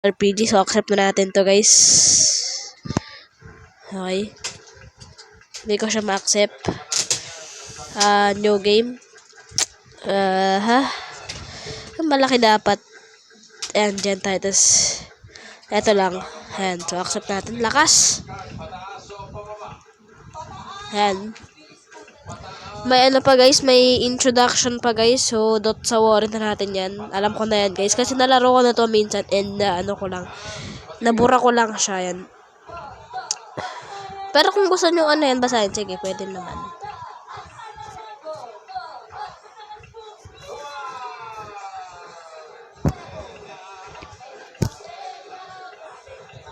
RPG. So, accept na natin to, guys. Okay. Hindi ko siya ma-accept. New game. Malaki dapat. Ayan, dyan tayo. Tapos, eto lang. Ayan, so accept natin. Lakas. Ayan. May ano pa guys, may introduction pa guys. So, sa warrant na natin yan. Alam ko na yan guys. Kasi nalaro ko na to minsan. And nabura ko lang siya yan. Pero kung gusto nyo ano yan, basahin. Sige, pwede naman.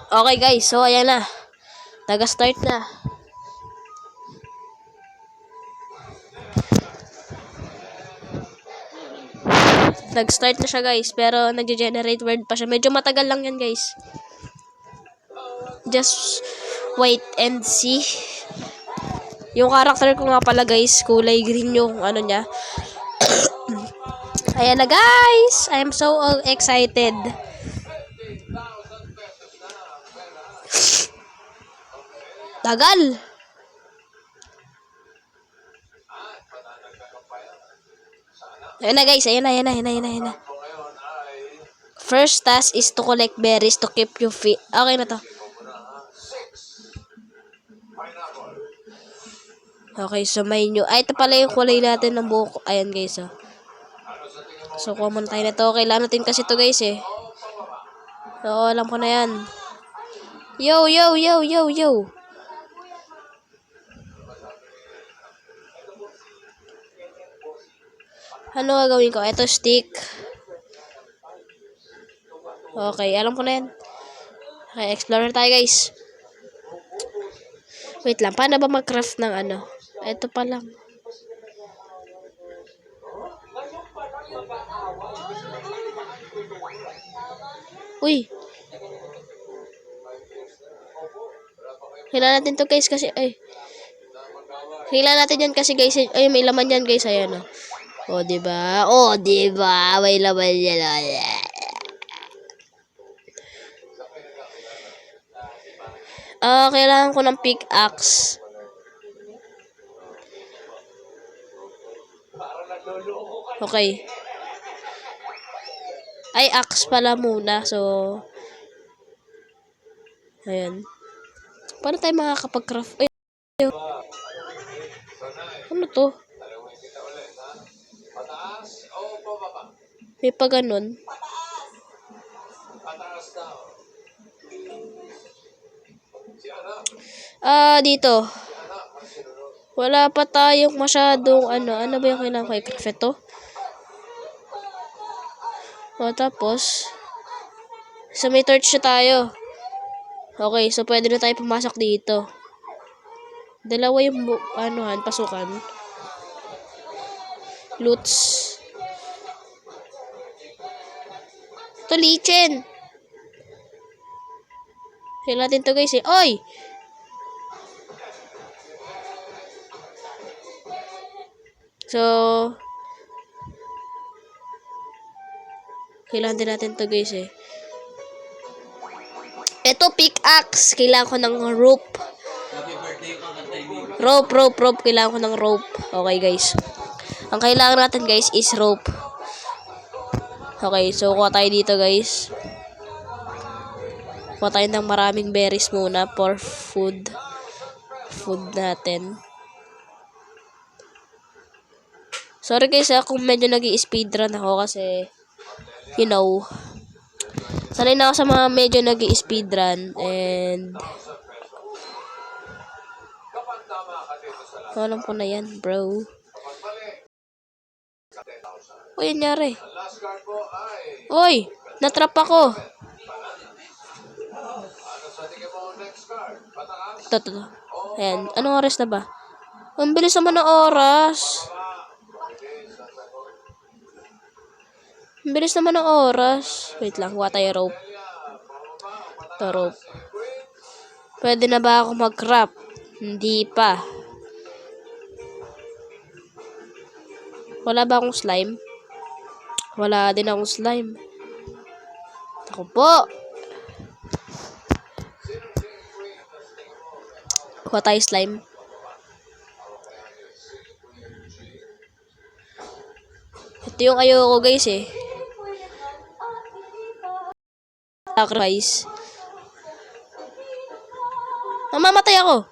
Okay guys, so ayan na. Taga-start na. Nag-start na siya guys, pero nag-generate word pa siya. Medyo matagal lang yan guys. Just wait and see. Yung character ko nga pala guys, kulay green yung ano niya. Ayan na guys! I'm so excited. Tagal! Ayan na guys, ayan na. First task is to collect berries to keep you fit. Okay na to. Okay, so may new. Ay, ito pala yung kulay natin ng buhok. Ayan guys, oh. So, kuha muna tayo na to. Kailangan natin kasi to guys, eh. So, alam ko na yan. Yo! Ano gagawin ko? Ito, stick. Okay, alam ko na yan. Okay, explorer tayo guys. Wait lang, paano ba mag-craft ng ano? Ito pa lang. Uy! Kailangan natin to guys kasi, ay. Kailangan natin yan kasi guys, ay may laman yan guys, ayan o. Diba? May laman yan. Kailangan ko ng pickaxe. Okay. Ay, axe pala muna. So, ayan. Paano tayo makakapag-craft? Ay, ano to? May pa ganun. Dito. Wala pa tayong masyadong ano ba yung kailangan ko i-craft ito? Tapos so may torch na tayo. Okay, so pwede na tayo pumasok dito. Dalawa yung pasukan. Loots. Ito, lichen. Kailan natin to guys, eh. Oy! So, kailangan din natin to guys, eh. Ito, pickaxe. Kailangan ko ng rope. Rope. Kailangan ko ng rope. Okay, guys. Ang kailangan natin, guys, is rope. Okay, so kuha tayo dito, guys. Kuha tayo ng maraming berries muna for food. Food natin. Sorry guys, kung medyo nag-i-speedrun ako kasi, you know, sanay na ako sa mga medyo nag-i-speedrun and alam ko na yan, bro. Uy, nangyari. Uy, natrap ako. Ito. Ayan, anong oras na ba? Ang bilis naman ng oras. Wait lang, kuha tayo rope. Ito, rope. Pwede na ba ako mag-craft? Hindi pa. Wala ba akong slime? Wala din akong slime. Ako po. Kuha tayo slime. Ito yung ayoko guys eh. Sacrifice. Mamamatay ako.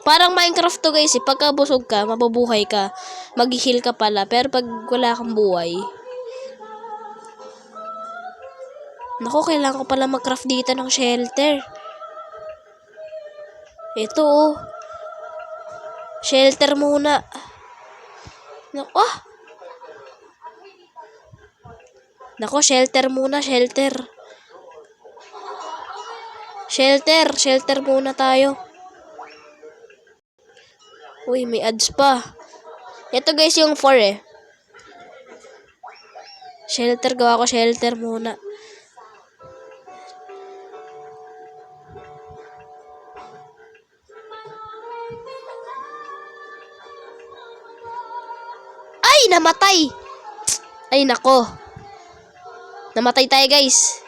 Parang Minecraft to guys eh. Pagka busog ka, mabubuhay ka. Mag-heal ka pala. Pero pag wala kang buhay. Naku, kailangan ko pala mag-craft dito ng shelter. Ito oh. Shelter muna. Naku, Naku, shelter muna, shelter. Shelter muna tayo. Uy, may ads pa. Ito guys yung 4 eh. Shelter, gawa ko shelter muna. Ay, namatay! Ay, nako. Namatay tayo guys.